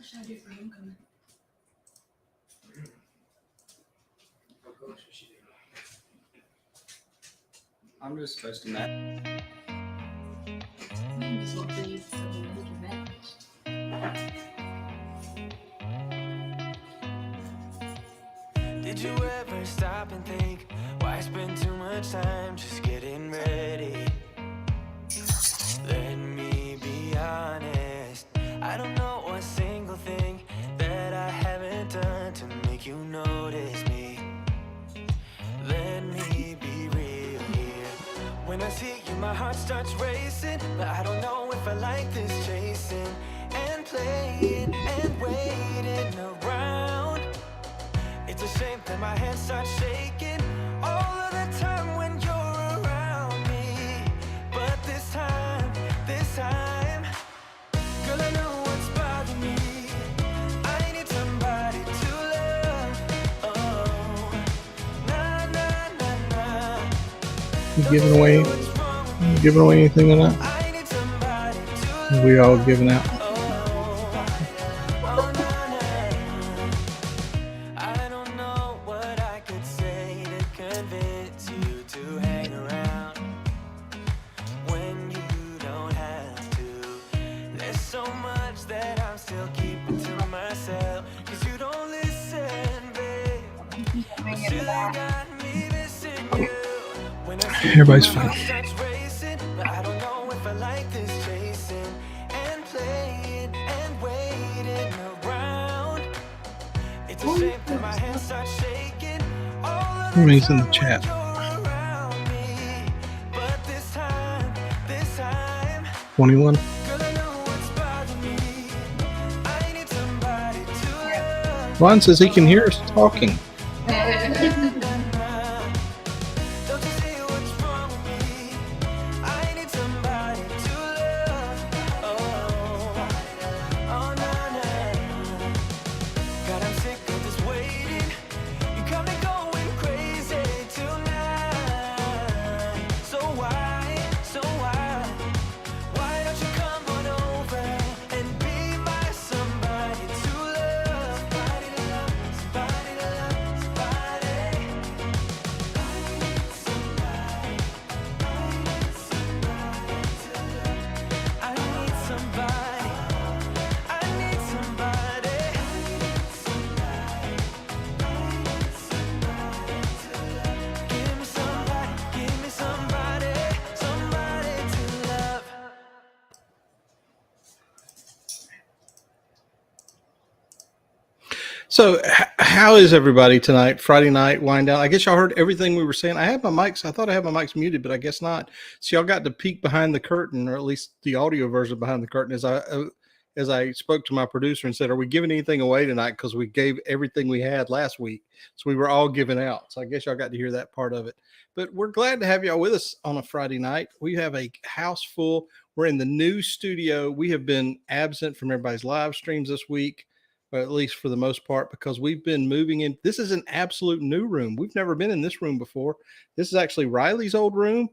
should I do for homecoming? I'm just supposed to match. I can just look for you for the winter badge. Did you ever stop and think, why spend too much time just getting ready? Let me be honest, I don't know a single thing that I haven't done to make you notice me. Let me be real here. When I see you, my heart starts racing, but I don't know if I like this chasing and playing and waiting around. It's a shame that my hands start shaking all of the time when you're around me. But this time, girl, I know what's bothering me. I need somebody to love. Oh, nah, nah, nah, nah. You giving away anything tonight? I need somebody to love. We all giving out. I don't know what I could say to convince you to hang around when you don't have to. There's so much that I'm still keeping to myself, 'cause you don't listen, babe. But still you got me missing you. When I see Everybody's my fine. heart starts racing, but I don't know if I like this chasing and playing and waiting around. It's a shame that my hands start shaking all of the Everybody's in the time chat. when you're around me. But this time, 21. girl, I know what's bothering me. I need somebody to love. Ron says he can hear us talking. Don't you see what's wrong with me? I need somebody to love. Oh, nah, nah. God, I'm sick of this waiting. You got me going crazy tonight. So why don't you come on over and be my somebody to love? Somebody to love, somebody to love, somebody. I need somebody to love. I need somebody. I need somebody. Give me somebody, somebody to love. So, how is everybody tonight? Friday night wind down. I guess y'all heard everything we were saying. I had my mics. I thought I had my mics muted, but I guess not. So y'all got to peek behind the curtain, or at least the audio version behind the curtain, as I spoke to my producer and said, "Are we giving anything away tonight?" Because we gave everything we had last week, so we were all giving out. So I guess y'all got to hear that part of it. But we're glad to have y'all with us on a Friday night. We have a house full. We're in the new studio. We have been absent from everybody's live streams this week, or at least for the most part, because we've been moving in. This is an absolute new room. We've never been in this room before. This is actually Riley's old room.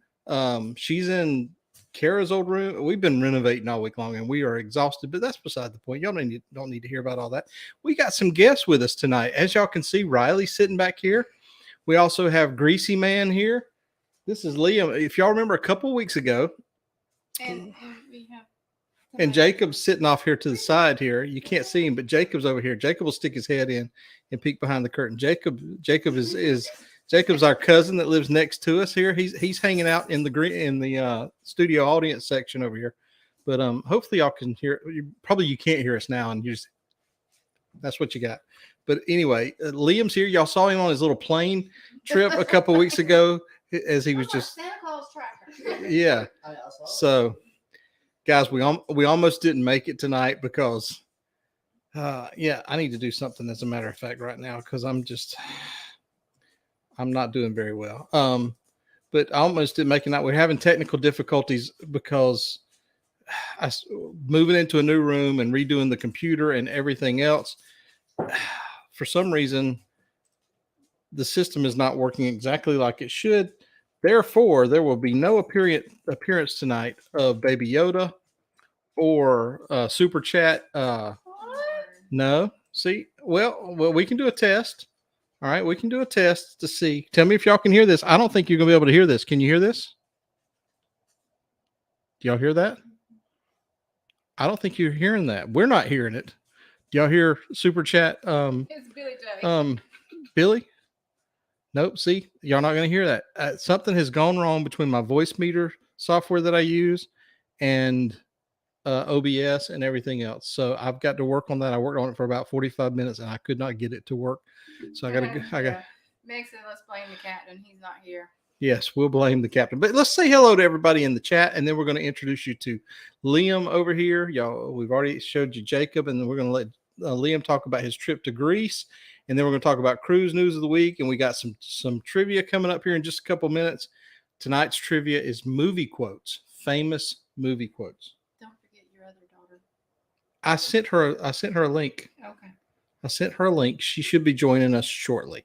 She's in Kara's old room. We've been renovating all week long and we are exhausted, but that's beside the point. Y'all don't need to hear about all that. We got some guests with us tonight. As y'all can see, Riley's sitting back here. We also have Greasy Man here. This is Liam. If y'all remember a couple weeks ago, And we have and Jacob's sitting off here to the side here. You can't see him, but Jacob's over here. Jacob will stick his head in and peek behind the curtain. Jacob is Jacob's our cousin that lives next to us here. He's hanging out in the studio audience section over here. But hopefully y'all can hear. You can't hear us now, and that's what you got. But anyway, Liam's here. Y'all saw him on his little plane trip a couple weeks ago, as he was just Santa Claus tracker. yeah. So, guys, we almost didn't make it tonight because, I need to do something. As a matter of fact, right now, because I'm not doing very well. But I almost didn't make it out. We're having technical difficulties because moving into a new room and redoing the computer and everything else. For some reason, the system is not working exactly like it should. Therefore, there will be no appearance tonight of Baby Yoda or Super Chat No. See, well, we can do a test. All right, we can do a test to see. Tell me if y'all can hear this. I don't think you're gonna be able to hear this. Can you hear this? Do y'all hear that? I don't think you're hearing that. We're not hearing it. Do y'all hear super chat? It's Billy J. Billy? Nope. See, y'all not gonna hear that. Something has gone wrong between my voice meter software that I use and OBS and everything else. So I've got to work on that. I worked on it for about 45 minutes and I could not get it to work. So I got to. Meg said, "Let's blame the captain. He's not here." Yes, we'll blame the captain. But let's say hello to everybody in the chat, and then we're going to introduce you to Liam over here. Y'all, we've already showed you Jacob, and then we're going to let Liam talk about his trip to Greece, and then we're going to talk about cruise news of the week, and we got some trivia coming up here in just a couple minutes. Tonight's trivia is movie quotes, famous movie quotes. Don't forget your other daughter. I sent her a link. Okay. I sent her a link. She should be joining us shortly.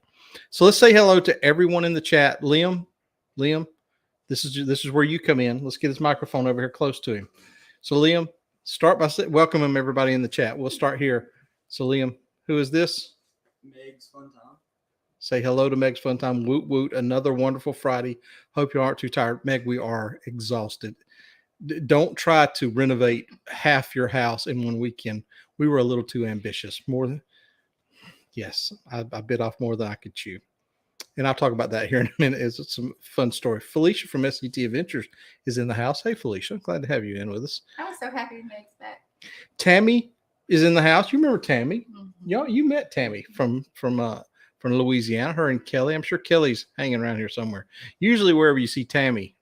So let's say hello to everyone in the chat. Liam, this is where you come in. Let's get his microphone over here close to him. So Liam, start by welcoming everybody in the chat. We'll start here. So Liam, who is this? Meg's Fun Time. Say hello to Meg's Fun Time. Woot woot. Another wonderful Friday. Hope you aren't too tired. Meg, we are exhausted. Don't try to renovate half your house in one weekend. We were a little too ambitious. Yes, I bit off more than I could chew. And I'll talk about that here in a minute. It's some fun story. Felicia from SCT Adventures is in the house. Hey, Felicia. Glad to have you in with us. I was so happy Meg's back. Tammy is in the house. You remember Tammy? Mm-hmm. Y'all, you met Tammy from Louisiana. Her and Kelly. I'm sure Kelly's hanging around here somewhere. Usually wherever you see Tammy.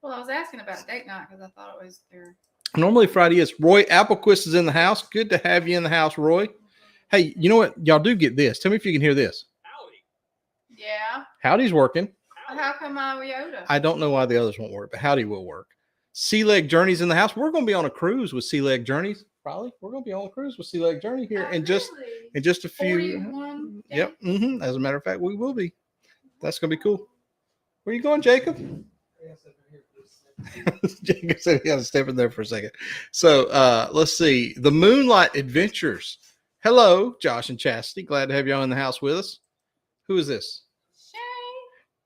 Well, I was asking about date night because I thought it was there. Normally Friday is. Roy Applequist is in the house. Good to have you in the house, Roy. Hey, you know what? Y'all do get this. Tell me if you can hear this. Yeah. Howdy's working. How come Iota? I don't know why the others won't work, but Howdy will work. Sea Leg Journey's in the house. We're going to be on a cruise with Sea Leg Journeys. Probably. We're going to be on a cruise with Sea Leg Journey here in just a few. 41 Yep. Mm-hmm. As a matter of fact, we will be. That's going to be cool. Where are you going, Jacob? Jacob said he had to step in there for a second. So let's see. The Moonlight Adventures. Hello, Josh and Chastity. Glad to have y'all in the house with us. Who is this?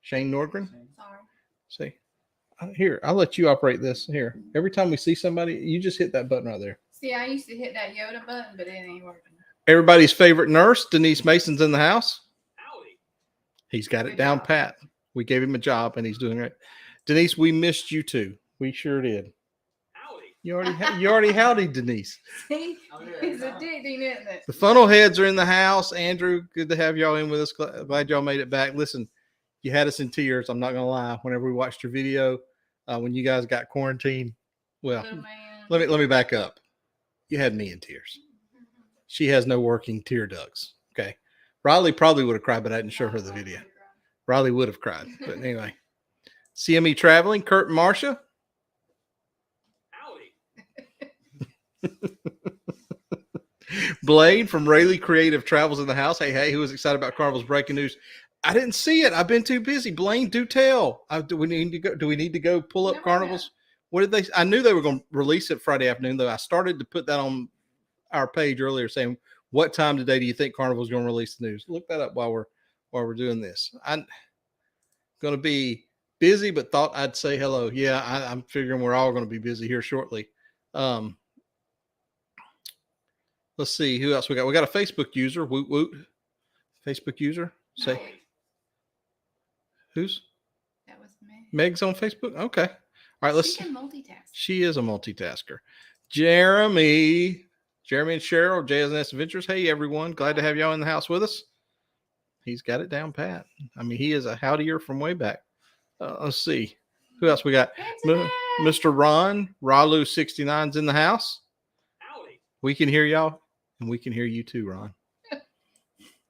Shane Nordgren. Sorry. See, here, I'll let you operate this. Here, every time we see somebody, you just hit that button right there. See, I used to hit that Yoda button, but it ain't working. Everybody's favorite nurse, Denise Mason's in the house. Howdy. He's got it down pat. We gave him a job, and he's doing it. Denise, we missed you too. We sure did. Howdy. You already howdy, Denise. See, it's addicting, isn't it? The funnel heads are in the house. Andrew, good to have y'all in with us. Glad y'all made it back. Listen, you had us in tears. I'm not gonna lie. Whenever we watched your video, when you guys got quarantined, well, let me back up. You had me in tears. She has no working tear ducts. Okay, Riley probably would have cried, but I didn't show her the video. Riley would have cried, but anyway. CME Traveling, Kurt and Marcia. Blade from Rayleigh Creative Travels in the house. Hey, who was excited about Carnival's breaking news? I didn't see it. I've been too busy. Blaine, do tell. Do we need to go pull up Carnivals? What did they? I knew they were going to release it Friday afternoon, though. I started to put that on our page earlier, saying, "What time today do you think Carnival's going to release the news?" Look that up while we're doing this. I'm going to be busy, but thought I'd say hello. Yeah, I'm figuring we're all going to be busy here shortly. Let's see who else we got. We got a Facebook user. Woot woot. Facebook user. Say No. who's? That was Meg. Meg's on Facebook. Okay. All right. Let's. She can multitask. She is a multitasker. Jeremy and Cheryl, JSNS Adventures. Hey everyone, glad to have y'all in the house with us. He's got it down pat. I mean, he is a howdier from way back. Let's see who else we got. Mr. Ron Ralu 69's in the house. Howdy. We can hear y'all, and we can hear you too, Ron.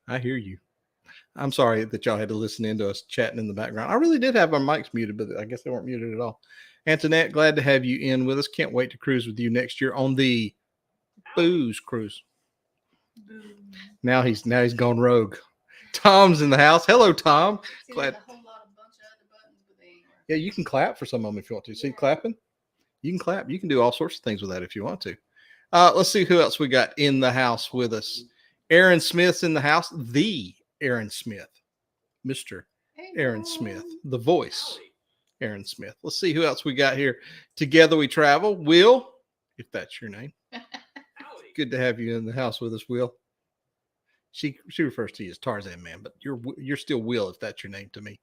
I hear you. I'm sorry that y'all had to listen in to us chatting in the background. I really did have our mics muted, but I guess they weren't muted at all. Antoinette, glad to have you in with us. Can't wait to cruise with you next year on the booze cruise. Boom. Now he's gone rogue. Tom's in the house. Hello, Tom. See, Glad. there's a whole lot of bunch of other buttons, but they ain't working. Yeah, you can clap for some of them if you want to. See, clapping? You can clap. You can do all sorts of things with that if you want to. Let's see who else we got in the house with us. Aaron Smith's in the house. The Aaron Smith, Mr. Aaron Smith, the voice. Howdy. Aaron Smith. Let's see who else we got here. Together we travel. Will, if that's your name. Howdy. Good to have you in the house with us, Will. She refers to you as Tarzan Man, but you're still Will if that's your name to me.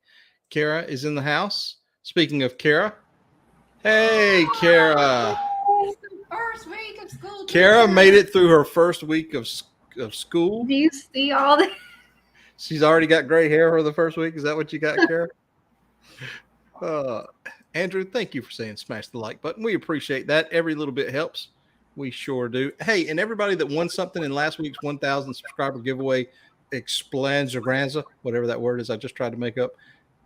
Kara is in the house. Speaking of Kara, hey Kara. First week of school. Kara made it through her first week of school. Do you see all the? She's already got gray hair for the first week. Is that what you got, Kara? Andrew, thank you for saying smash the like button. We appreciate that. Every little bit helps. We sure do. Hey, and everybody that won something in last week's 1,000 subscriber giveaway, Explanzagranza, whatever that word is I just tried to make up,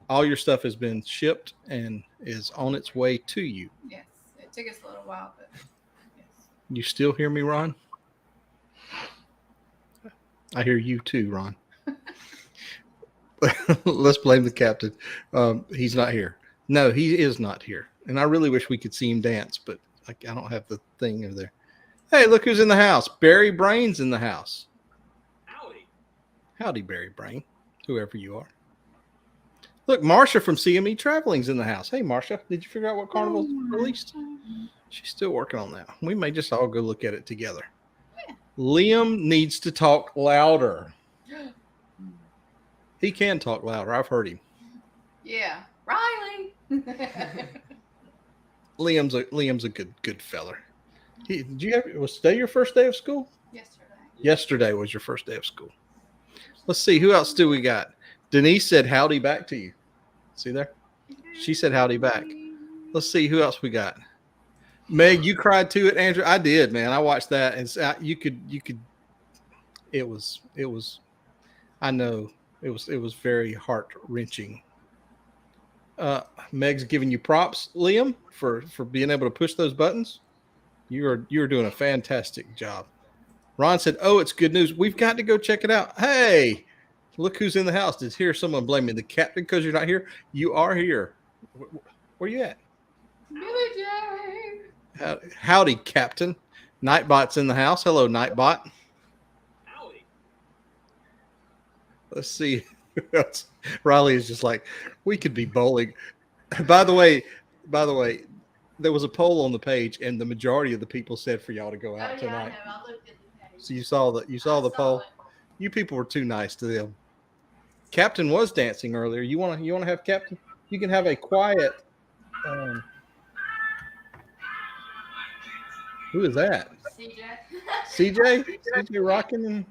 all your stuff has been shipped and is on its way to you. Yes, it took us a little while, but yes. You still hear me, Ron? I hear you too, Ron. Let's blame the captain. He's not here. No, he is not here. And I really wish we could see him dance, but I don't have the thing over there. Hey, look who's in the house. Barry Brain's in the house. Howdy. Howdy, Barry Brain, whoever you are. Look, Marcia from CME Traveling's in the house. Hey, Marcia, did you figure out what Carnival's released? She's still working on that. We may just all go look at it together. Yeah. Liam needs to talk louder. He can talk louder. I've heard him. Yeah, Riley. Liam's a good feller. Was today your first day of school? Yesterday. Yesterday was your first day of school. Let's see, who else do we got? Denise said howdy back to you. See there? She said howdy back. Let's see who else we got. Meg, you cried to it, Andrew. I did, man. I watched that, and you could. It was. I know it was very heart wrenching. Meg's giving you props, Liam, for being able to push those buttons. You're doing a fantastic job. Ron said, "Oh, it's good news. We've got to go check it out." Hey, look who's in the house. Did hear someone blaming the captain because you're not here? You are here. Where you at? Billy J. Howdy, Captain. Nightbot's in the house. Hello, Nightbot. Howdy. Let's see. Riley is just like, we could be bowling. By the way, there was a poll on the page, and the majority of the people said for y'all to go out tonight. I know. I looked at the page. So you saw the poll. It. You people were too nice to them. Captain was dancing earlier. You want to have Captain? You can have a quiet. Who is that? CJ rocking. And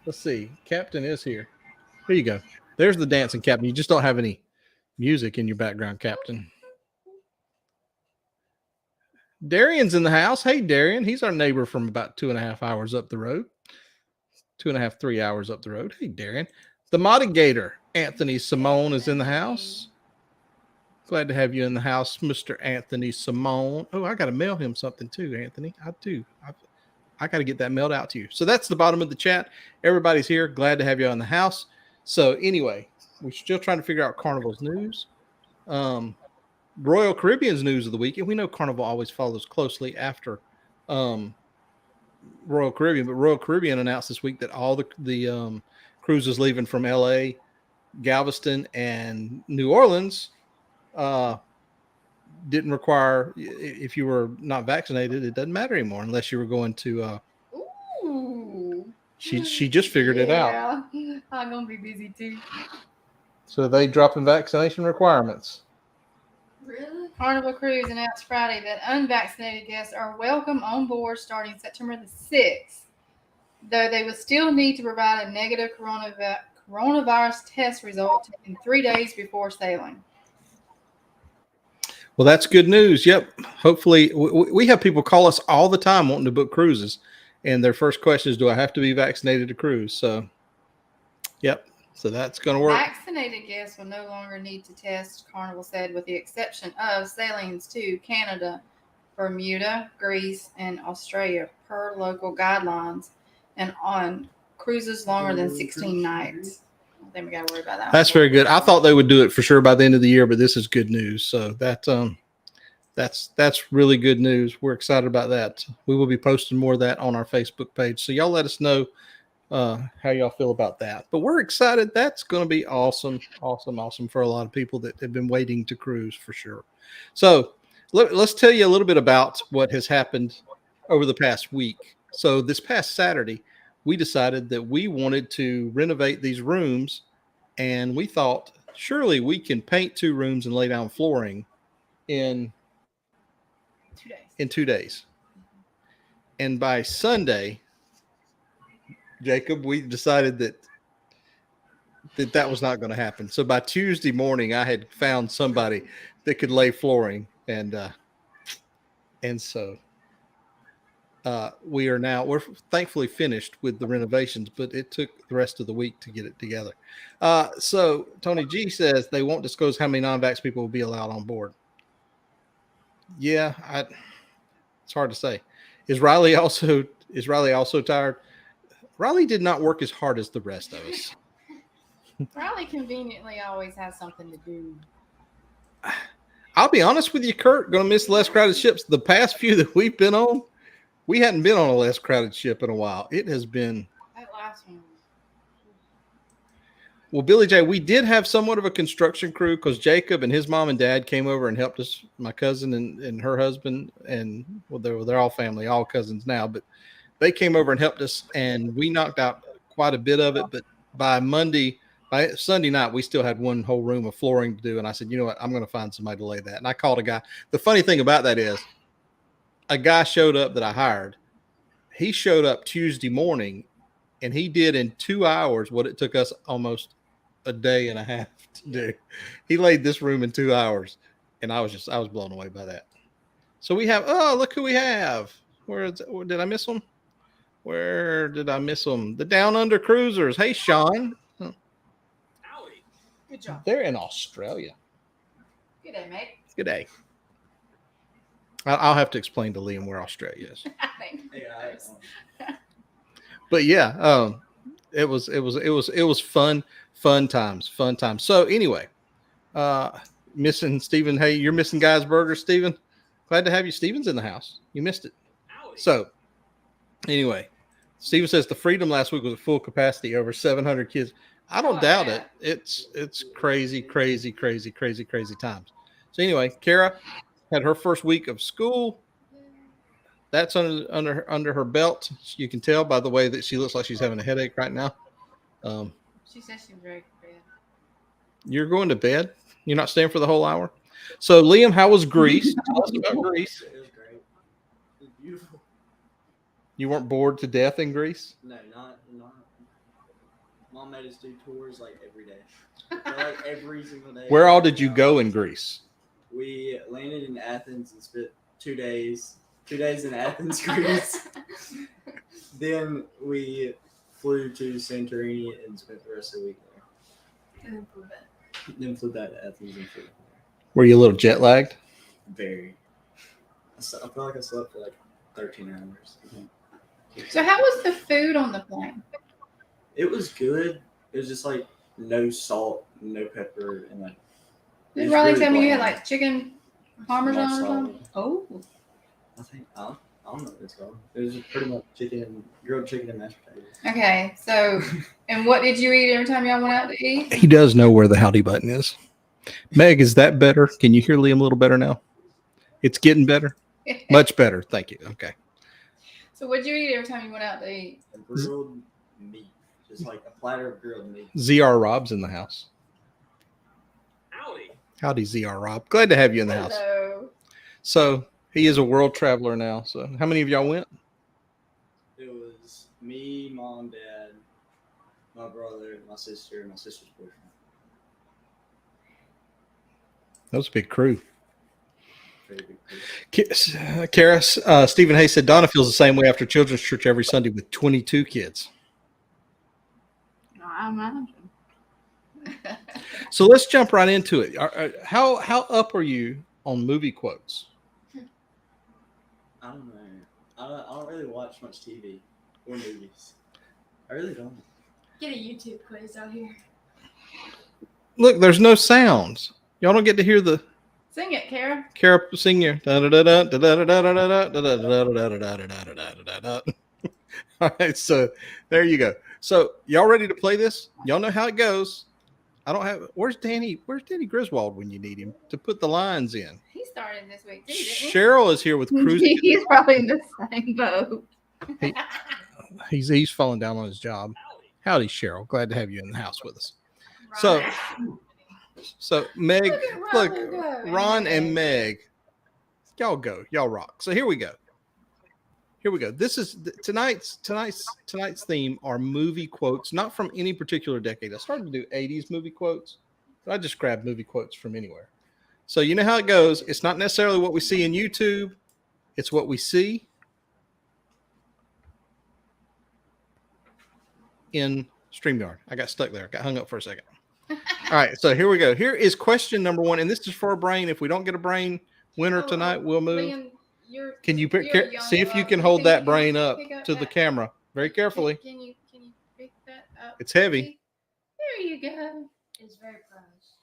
let's see. Captain is here. Here you go. There's the dancing Captain. You just don't have any music in your background, Captain. Darian's in the house. Hey, Darian. He's our neighbor from about 2.5 hours up the road. 2.5, 3 hours up the road. Hey, Darian. The Modigator, Anthony Simone, is in the house. Glad to have you in the house, Mr. Anthony Simone. Oh, I got to mail him something too, Anthony. I do. I got to get that mailed out to you. So that's the bottom of the chat. Everybody's here. Glad to have you in the house. So anyway, we're still trying to figure out Carnival's news. Royal Caribbean's news of the week. And we know Carnival always follows closely after Royal Caribbean. But Royal Caribbean announced this week that all the cruises leaving from LA, Galveston, and New Orleans didn't require, if you were not vaccinated, it doesn't matter anymore unless you were going to Ooh. She just figured it out. Yeah, I'm gonna be busy too. So they dropping vaccination requirements. Really? Carnival Cruise announced Friday that unvaccinated guests are welcome on board starting September the 6th, though they would still need to provide a negative coronavirus test result in 3 days before sailing. Well, that's good news. Yep. Hopefully, we have people call us all the time wanting to book cruises, and their first question is, do I have to be vaccinated to cruise? So, yep. So that's going to work. Vaccinated guests will no longer need to test, Carnival said, with the exception of sailings to Canada, Bermuda, Greece, and Australia per local guidelines, and on cruises longer than 16 nights. I think we got to worry about that. That's very good. I thought they would do it for sure by the end of the year, but this is good news. So That's really good news. We're excited about that. We will be posting more of that on our Facebook page. So y'all let us know how y'all feel about that. But we're excited. That's going to be awesome, awesome, awesome for a lot of people that have been waiting to cruise for sure. So let's tell you a little bit about what has happened over the past week. So this past Saturday, we decided that we wanted to renovate these rooms, and we thought surely we can paint 2 rooms and lay down flooring in 2 days. 2 days. And by Sunday, Jacob, we decided that was not going to happen. So by Tuesday morning, I had found somebody that could lay flooring, and so we're thankfully finished with the renovations, but it took the rest of the week to get it together. So Tony G says they won't disclose how many non-vax people will be allowed on board. Yeah, it's hard to say. Is Riley also tired? Riley did not work as hard as the rest of us. Riley conveniently always has something to do. I'll be honest with you, Kurt, going to miss less crowded ships. The past few that we've been on, we hadn't been on a less crowded ship in a while. It has been. That last one. Well, Billy J, we did have somewhat of a construction crew because Jacob and his mom and dad came over and helped us, my cousin and her husband, and well, they're all family, all cousins now, but they came over and helped us, and we knocked out quite a bit of it. But by Sunday night, we still had one whole room of flooring to do. And I said, you know what? I'm going to find somebody to lay that. And I called a guy. The funny thing about that is a guy showed up that I hired. He showed up Tuesday morning, and he did in 2 hours what it took us almost a day and a half to do. He laid this room in 2 hours, and I was blown away by that. So we have, look who we have. Did I miss them? Where did I miss them? The Down Under Cruisers. Hey, Sean. Howdy. Good job. They're in Australia. Good day, mate. Good day. I'll have to explain to Liam where Australia is. I think. Yeah, But yeah, it was fun times. So anyway, missing Stephen. Hey, you're missing Guy's Burger, Stephen. Glad to have you. Steven's in the house. You missed it. howdy. So anyway, Steven says the Freedom last week was at full capacity, over 700 kids. I don't doubt it. It's crazy times. So anyway, Kara had her first week of school. That's under her belt. You can tell by the way that she looks like she's having a headache right now. She says she's ready for bed. You're going to bed? You're not staying for the whole hour? So Liam, how was Greece? Tell us about Greece. It was great. It was beautiful. You weren't bored to death in Greece? No, not. Mom made us do tours like every day. Like every single day. Where all did you go in Greece? We landed in Athens and spent 2 days. 2 days in Athens, Greece. Then we flew to Santorini and spent the rest of the week there. And then flew back. Then flew back to Athens and flew back. Were you a little jet lagged? Very. I feel like I slept for like 13 hours. So how was the food on the plane? It was good. It was just like no salt, no pepper, and like. it Did was Riley really tell me you had bland. like chicken parmesan or Marsala. something? Oh. I don't know what it's called. It was just pretty much grilled chicken and mashed potatoes. Okay, so and what did you eat every time y'all went out to eat? He does know where the howdy button is. Meg, is that better? Can you hear Liam a little better now? It's getting better? Much better. Thank you. Okay. So what'd you eat every time you went out to eat? A grilled meat, just like a platter of grilled meat. ZR Rob's in the house. Howdy. Howdy, ZR Rob. Glad to have you in the house. Hello. So he is a world traveler now. So how many of y'all went? It was me, mom, dad, my brother, my sister, and my sister's boyfriend. That was a big crew. Very big group. Kara, Stephen Hayes said Donna feels the same way after children's church every Sunday with 22 kids. I imagine. So let's jump right into it. How up are you on movie quotes? I don't know. I don't really watch much TV or movies. I really don't. Get a YouTube quiz out here. Look, there's no sounds. Y'all don't get to hear the. Sing it, Kara. Kara, sing your. All right, so there you go. So y'all ready to play this? Y'all know how it goes. I don't have. Where's Danny Griswold when you need him to put the lines in? He started this week too, didn't he? Cheryl is here with cruising. He's probably in the same boat. He's falling down on his job. Howdy, Cheryl. Glad to have you in the house with us. So Meg, look, Ron and Meg, y'all go, y'all rock. So here we go. This is tonight's theme are movie quotes, not from any particular decade. I started to do 80s movie quotes, but I just grabbed movie quotes from anywhere. So you know how it goes. It's not necessarily what we see in YouTube. It's what we see in StreamYard. I got stuck there. I got hung up for a second. All right, so here we go. Here is question number 1, and this is for a brain. If we don't get a brain winner tonight, we'll move. Liam, Can you you're see if you can hold that brain up to the camera very carefully? Can you pick that up? It's heavy. There you go. It's very close.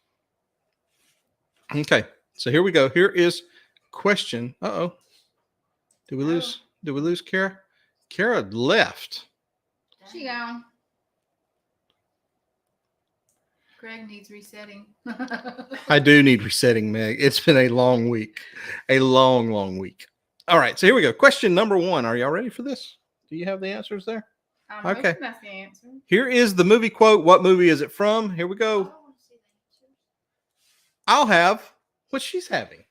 Okay, so here we go. Here is question. Uh-oh. Did we lose Kara? Kara left. She gone. Greg needs resetting. I do need resetting, Meg. It's been a long week. A long week. All right, so here we go. Question number 1. Are y'all ready for this? Do you have the answers there? I'm Okay. hoping that's the answer. Here is the movie quote. What movie is it from? Here we go. I'll have what she's having.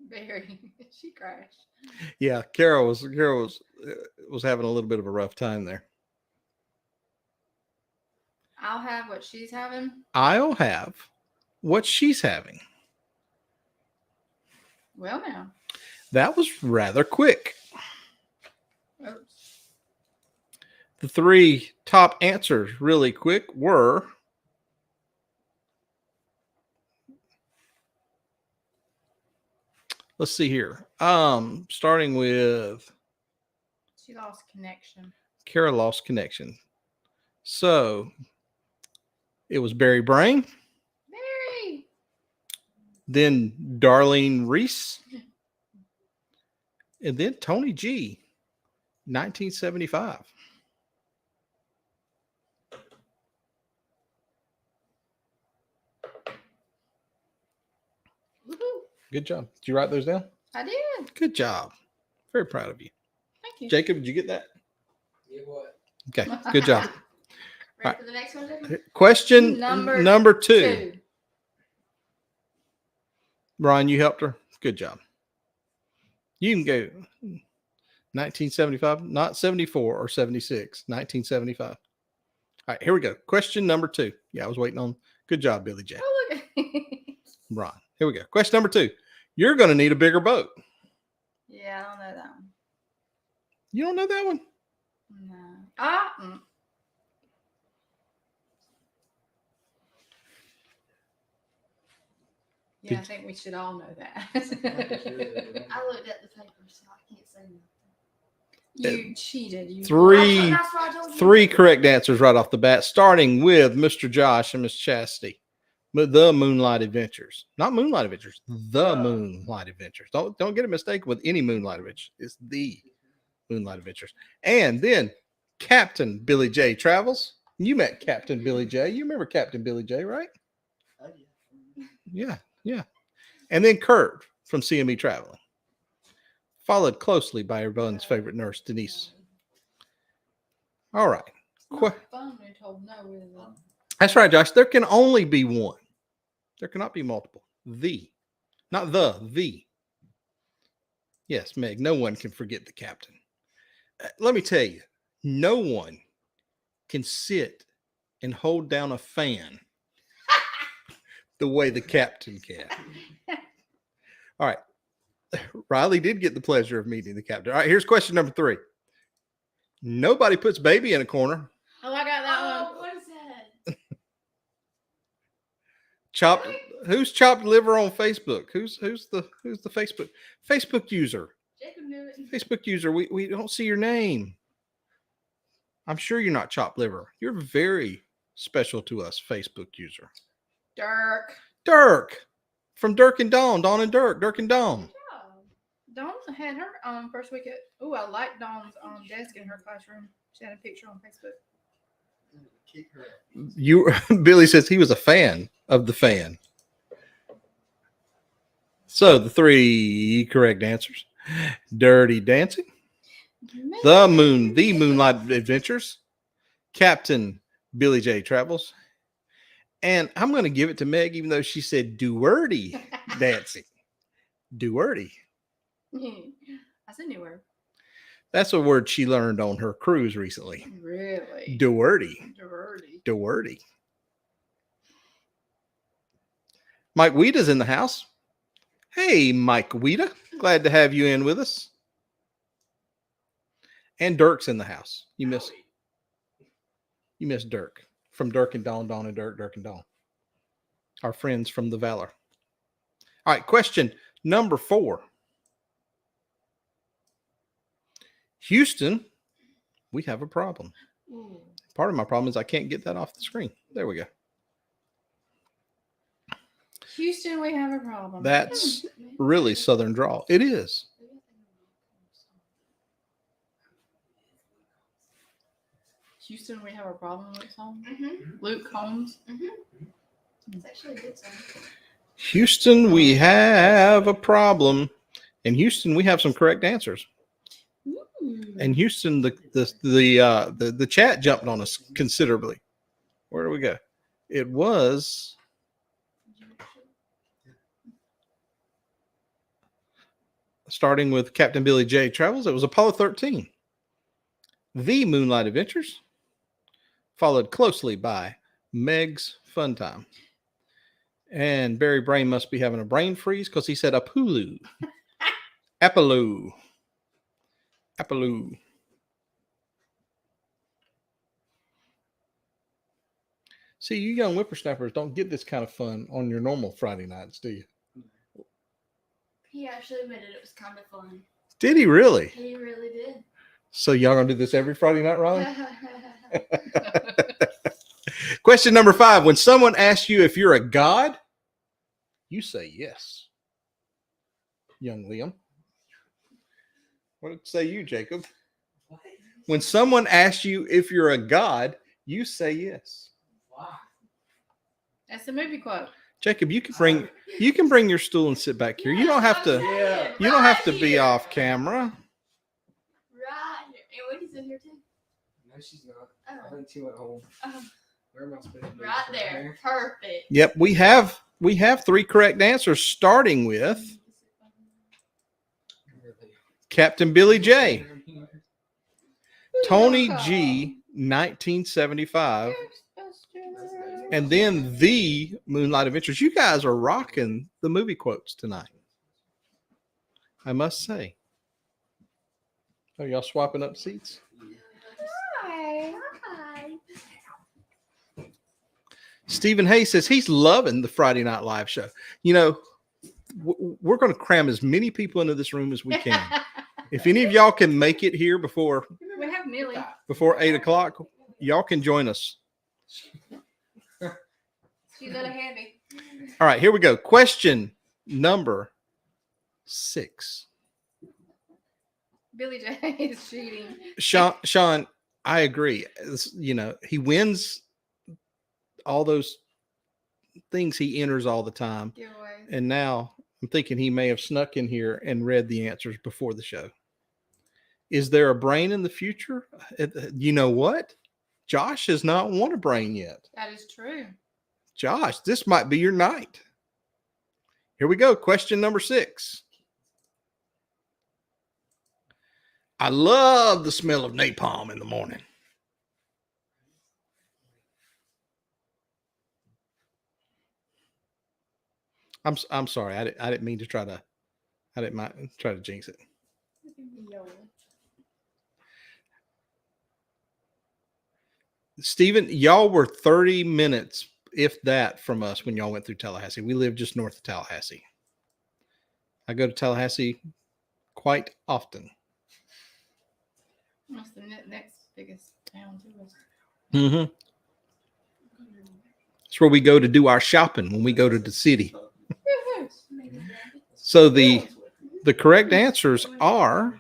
Very. She crashed. Yeah, Carol was having a little bit of a rough time there. I'll have what she's having. I'll have what she's having. Well, now. That was rather quick. Oops. The 3 top answers really quick were let's see here. Starting with She lost connection. Kara lost connection. So it was Barry Brain, Mary. then Darlene Reese, and then Tony G, 1975. Woohoo. Good job. Did you write those down? I did. Good job. Very proud of you. Thank you. Jacob, did you get that? Yeah, what? Okay, good job. Ready for the next one, Jacob? Question number 2. 2. Brian, you helped her. Good job. You can go 1975, not 74 or 76, 1975. All right, here we go. Question number 2. Yeah, I was waiting on. Good job, Billy J. Oh, look at it. Brian. Here we go. Question number 2. You're going to need a bigger boat. Yeah, I don't know that one. You don't know that one? No. Yeah, I think we should all know that. I looked at the paper, so I can't say nothing. You cheated. You Three That's why I told you. 3 correct answers right off the bat, starting with Mr. Josh and Miss Chastity. The Moonlight Adventures. Not Moonlight Adventures. The Moonlight Adventures. Don't get it mistaken with any Moonlight Adventures. It's the Moonlight Adventures. And then Captain Billy J Travels. You met Captain Billy J. You remember Captain Billy J, right? Oh, yeah. Yeah. And then Kurt from CME Traveling. Followed closely by everyone's favorite nurse, Denise. All right. It's not fun when you're told no, is it? That's right, Josh. There can only be one. There cannot be multiple. Not the. Yes, Meg, no one can forget the captain. Let me tell you, no one can sit and hold down a fan the way the captain can. All right. Riley did get the pleasure of meeting the captain. All right, here's question number 3. Nobody puts baby in a corner. Oh, I got that one. What is that? Who's chopped liver on Facebook? Who's the Facebook user? Jacob knew it. Facebook user, we don't see your name. I'm sure you're not chopped liver. You're very special to us Facebook user. Dirk. Dirk from Dirk and Dawn. Dawn and Dirk. Dirk and Dawn. Dawn had her first week at. Oh, I like Dawn's desk in her classroom. She had a picture on Facebook. Kick her. You Billy says he was a fan of the fan. So the 3 correct answers: Dirty Dancing, the Moonlight Adventures, Captain Billy J Travels, and I'm going to give it to Meg, even though she said Duerty Dancing. Duerty. That's a new word. That's a word she learned on her cruise recently. Really? Duerty. Dirty. Duerty. Mike Weeda's in the house. Hey, Mike Weeda. Glad to have you in with us. And Dirk's in the house. You missed Dirk from Dirk and Dawn, Dawn and Dirk, Dirk and Dawn. Our friends from the Valor. All right, question number 4. Houston, we have a problem. Ooh. Part of my problem is I can't get that off the screen. There we go. Houston, we have a problem. That's really Southern drawl. It is. Houston, we have a problem with song. Mm-hmm. Luke Combs. It's actually a good song. Houston, we have a problem. In Houston, we have some correct answers. And Houston, the chat jumped on us considerably. Where do we go? It was starting with Captain Billy J Travels. It was Apollo 13. The Moonlight Adventures, followed closely by Meg's Fun Time. And Barry Brain must be having a brain freeze because he said Apulu. Apollo. Apollo. See, you young whippersnappers don't get this kind of fun on your normal Friday nights, do you? He actually admitted it was kind of fun. Did he really? He really did. So y'all gonna do this every Friday night, Ronnie? Question number 5. When someone asks you if you're a god, you say yes. Young Liam. What say you, Jacob? What? When someone asks you if you're a god, you say yes. Wow. That's the movie quote. Jacob, you can bring your stool and sit back here. You don't have to. Yeah. You don't have to be off camera. Right here. And Wendy's in here too. No, she's not. Oh. I think she went home. Oh. Where am I supposed to be? Right there. Perfect. Yep, we have 3 correct answers, starting with Captain Billy J, Tony G, 1975, and then the Moonlight Adventures. You guys are rocking the movie quotes tonight, I must say. Are y'all swapping up seats? Hi. Hi. Stephen Hayes says he's loving the Friday Night Live show. You know, we're going to cram as many people into this room as we can. If any of y'all can make it here before We have Millie. 8 o'clock, y'all can join us. She's a little heavy. All right, here we go. Question number 6. Billy J is cheating. Sean, I agree. You know, he wins all those things he enters all the time. Giveaway. And now I'm thinking he may have snuck in here and read the answers before the show. Is there a brain in the future? You know what? Josh has not won a brain yet. That is true. Josh, this might be your night. Here we go. Question number 6. I love the smell of napalm in the morning. I'm sorry. I didn't mean to try to jinx it. Stephen, y'all were 30 minutes, if that, from us when y'all went through Tallahassee. We live just north of Tallahassee. I go to Tallahassee quite often. That's the next biggest town to us. Mm-hmm. It's where we go to do our shopping when we go to the city. Woohoo. So the correct answers are,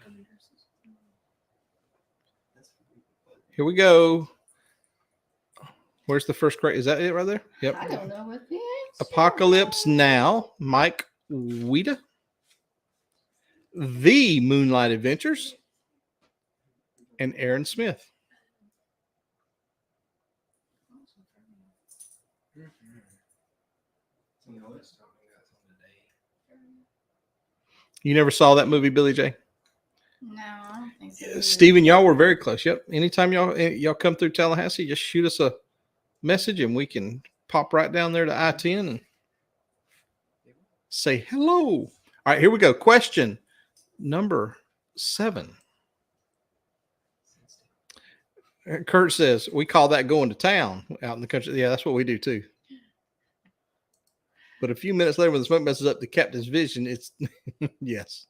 here we go. Where's the first correct? Is that it right there? Yep. I don't know what the answer Apocalypse was. Now, Mike Weta. The Moonlight Adventures, and Aaron Smith. You never saw that movie, Billy J? No, I don't think so. Steven, y'all were very close. Yep. Anytime y'all come through Tallahassee, just shoot us a message and we can pop right down there to I-10 and say hello. All right, here we go. Question number 7. Kurt says, we call that going to town out in the country. Yeah, that's what we do too. But a few minutes later, when the smoke messes up the captain's vision, it's yes.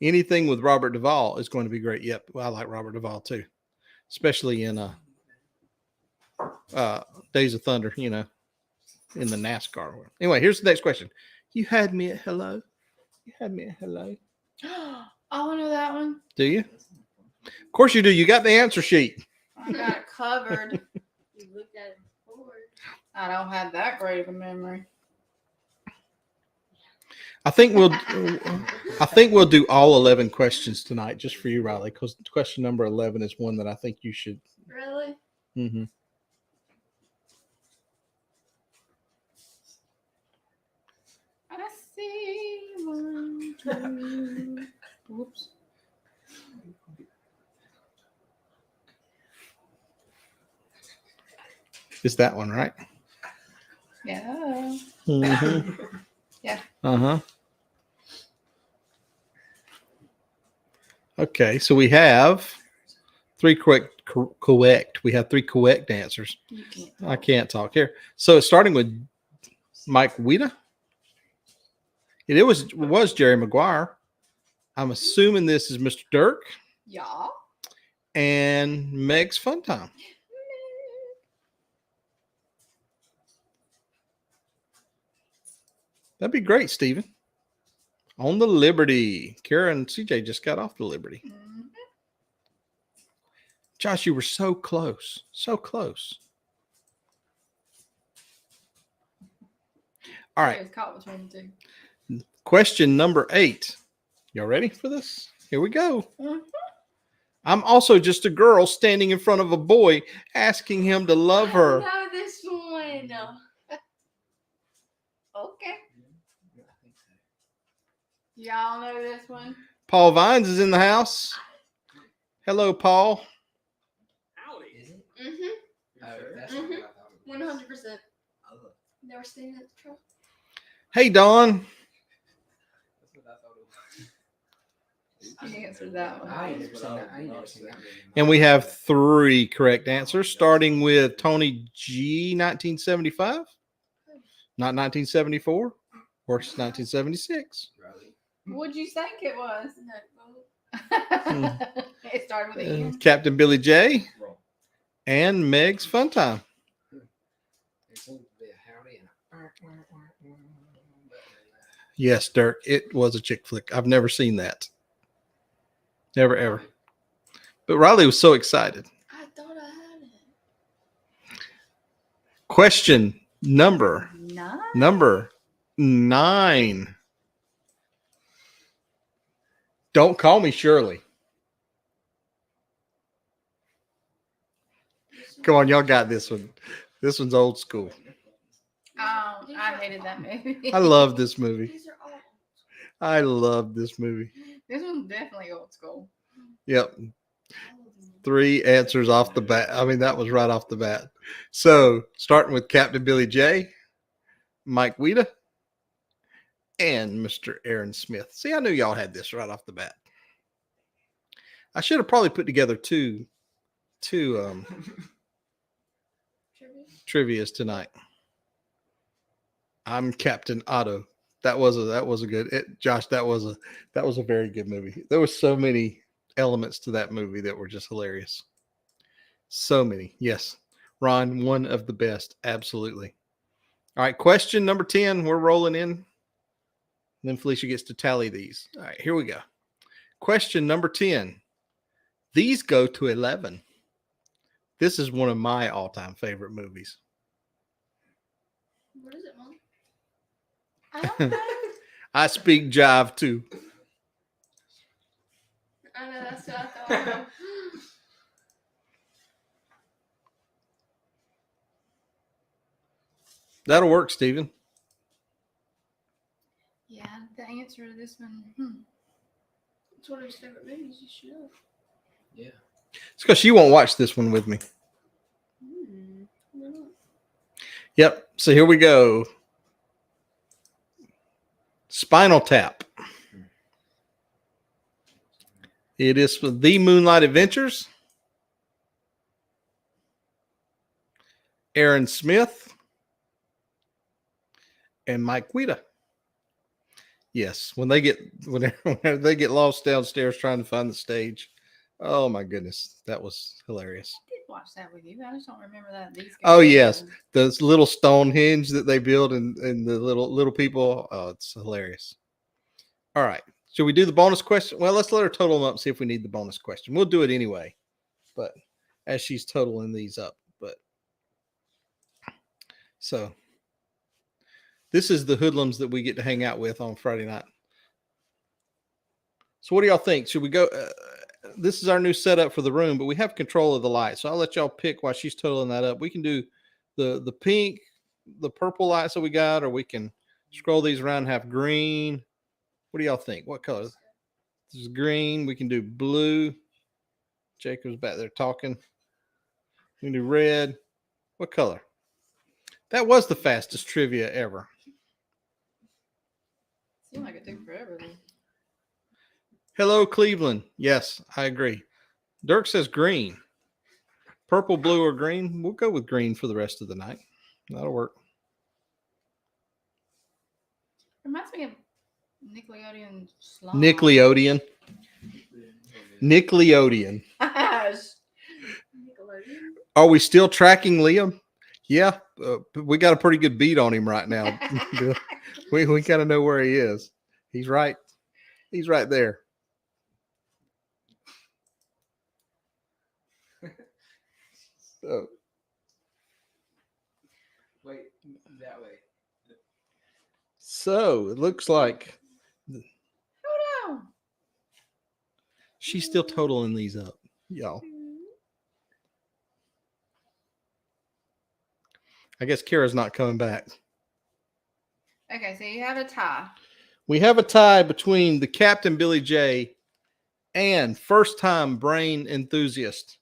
Anything with Robert Duvall is going to be great. Yep. Well, I like Robert Duvall too, especially in Days of Thunder, in the NASCAR. Anyway, here's the next question. You had me at hello. You had me at hello. I want to know that one. Do you? Of course you do. You got the answer sheet. I got it covered. You looked at it before. I don't have that great of a memory. I think we'll do all 11 questions tonight just for you, Riley, because question number 11 is one that I think you should. Really? Mm-hmm. I see one, two. Oops. Is that one right? Yeah. Mm-hmm. Yeah. Uh-huh. Okay, so we have 3 correct. We have 3 correct answers. You can't. I can't talk here. So starting with Mike Weta. It was Jerry Maguire. I'm assuming this is Mr. Dirk Yeah. and Meg's Fun Time. That'd be great, Steven. On the Liberty. Kara and CJ just got off the Liberty. Mhm. Josh, you were so close. So close. All He right. was caught between the two. Question number 8. Y'all ready for this? Here we go. Mhm. I'm also just a girl standing in front of a boy asking him to love her. I know this one. Okay. Y'all know this one? Paul Vines is in the house. Hello, Paul. Is it? Mm-hmm. Oh, that's not what I thought it was. 100%. Oh, Never seen it at the truck. Hey, Dawn. that's what I thought it was. I answered that one. I ain't never seen that. I ain't never seen that movie. And we have 3 correct answers, starting with Tony G, 1975, not 1974, or 1976. Really? What'd you think it was? No, It started with an N. Captain Billy J Wrong. and Meg's Fun Time. There seemed to be a howdy and a. Yes, Dirk, it was a chick flick. I've never seen that. Never, ever. But Riley was so excited. I thought I had it. Question number 9. Don't call me Shirley. Come on, y'all got this one. This one's old school. I hated that movie. I love this movie. These are all. I love this movie. This one's definitely old school. Yep. 3 answers off the bat. I mean, that was right off the bat. So, starting with Captain Billy J, Mike Weta, and Mr. Aaron Smith. See, I knew y'all had this right off the bat. I should have probably put together two trivias tonight. I'm Captain Otto. That was a good Josh. That was a very good movie. There were so many elements to that movie that were just hilarious. So many. Yes. Ron, one of the best. Absolutely. All right. Question number 10. We're rolling in. Then Felicia gets to tally these. All right. Here we go. Question number 10. These go to 11. This is one of my all-time favorite movies. What is it, Mom? I don't know. I speak jive too. I know, that's what I thought. That'll work, Steven. Yeah, the answer to this one. It's one of his favorite movies. You should know. Yeah. It's because she won't watch this one with me. No. Yep. So here we go. Spinal Tap. It is for The Moonlight Adventures. Aaron Smith and Mike Guida. Yes, whenever they get lost downstairs trying to find the stage. Oh my goodness, that was hilarious. I did watch that with you. I just don't remember that. These Oh guys yes, did. the little Stonehenge that they build and the little people. Oh, it's hilarious. All right, should we do the bonus question? Well, let's let her total them up and see if we need the bonus question. We'll do it anyway, but as she's totaling these up. But so this is the hoodlums that we get to hang out with on Friday night. So what do y'all think? Should we go? This is our new setup for the room, but we have control of the light. So I'll let y'all pick while she's totaling that up. We can do the pink, the purple lights that we got, or we can scroll these around and have green. What do y'all think? What color? This is green. We can do blue. Jacob's back there talking. We can do red. What color? That was the fastest trivia ever. Seemed like it took forever. Though. Hello, Cleveland. Yes, I agree. Dirk says green. Purple, blue, or green? We'll go with green for the rest of the night. That'll work. Reminds me of Nickelodeon slime. Nickelodeon. Nickelodeon. Gosh. Nickelodeon. Are we still tracking Liam? Yeah, we got a pretty good beat on him right now. we kind of know where he is. He's right. He's right there. So, Wait, that way. so it looks like Oh no. she's still totaling these up, y'all. I guess Kara's not coming back. Okay, so you have a tie. We have a tie between the Captain Billy J and first-time brain enthusiast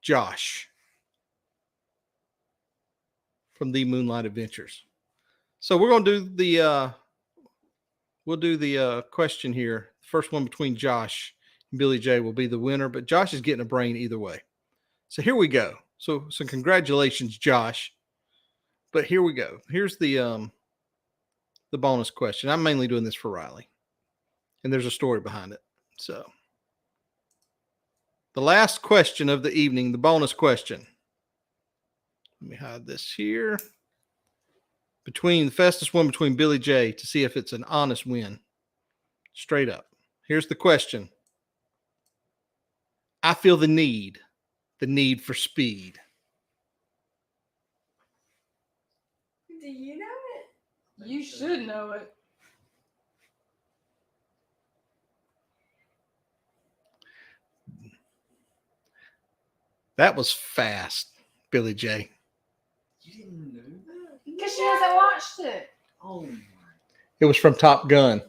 Josh from the Moonlight Adventures. So we're going to do the question here. First one between Josh and Billy J will be the winner, but Josh is getting a brain either way. So here we go. So congratulations, Josh. But here we go. Here's the bonus question. I'm mainly doing this for Riley, and there's a story behind it. So the last question of the evening, the bonus question. Let me hide this here. The fastest one between Billy J to see if it's an honest win. Straight up. Here's the question. I feel the need for speed. Do you know it? You should know it. That was fast, Billy J. You didn't know that? Because she hasn't watched it. Oh my. It was from Top Gun.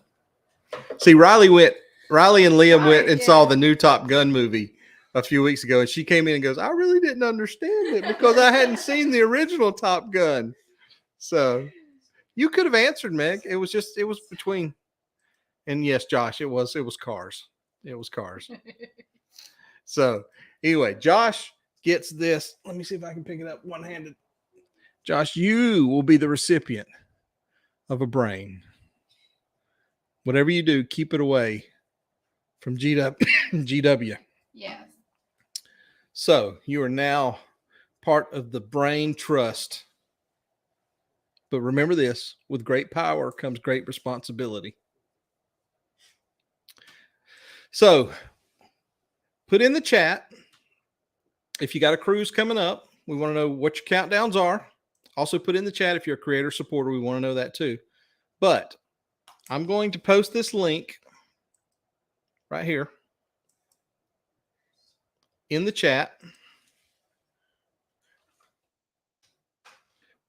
See, Riley and Liam went and saw the new Top Gun movie a few weeks ago, and she came in and goes, I really didn't understand it because I hadn't seen the original Top Gun. So you could have answered, Meg. It was between, and yes, Josh, it was cars. It was cars. So anyway, Josh gets this. Let me see if I can pick it up one-handed. Josh, you will be the recipient of a brain. Whatever you do, keep it away from GW. Yes. So you are now part of the Brain Trust. But remember this, with great power comes great responsibility. So put in the chat if you got a cruise coming up. We want to know what your countdowns are. Also put in the chat if you're a creator supporter. We want to know that too. But I'm going to post this link right here in the chat.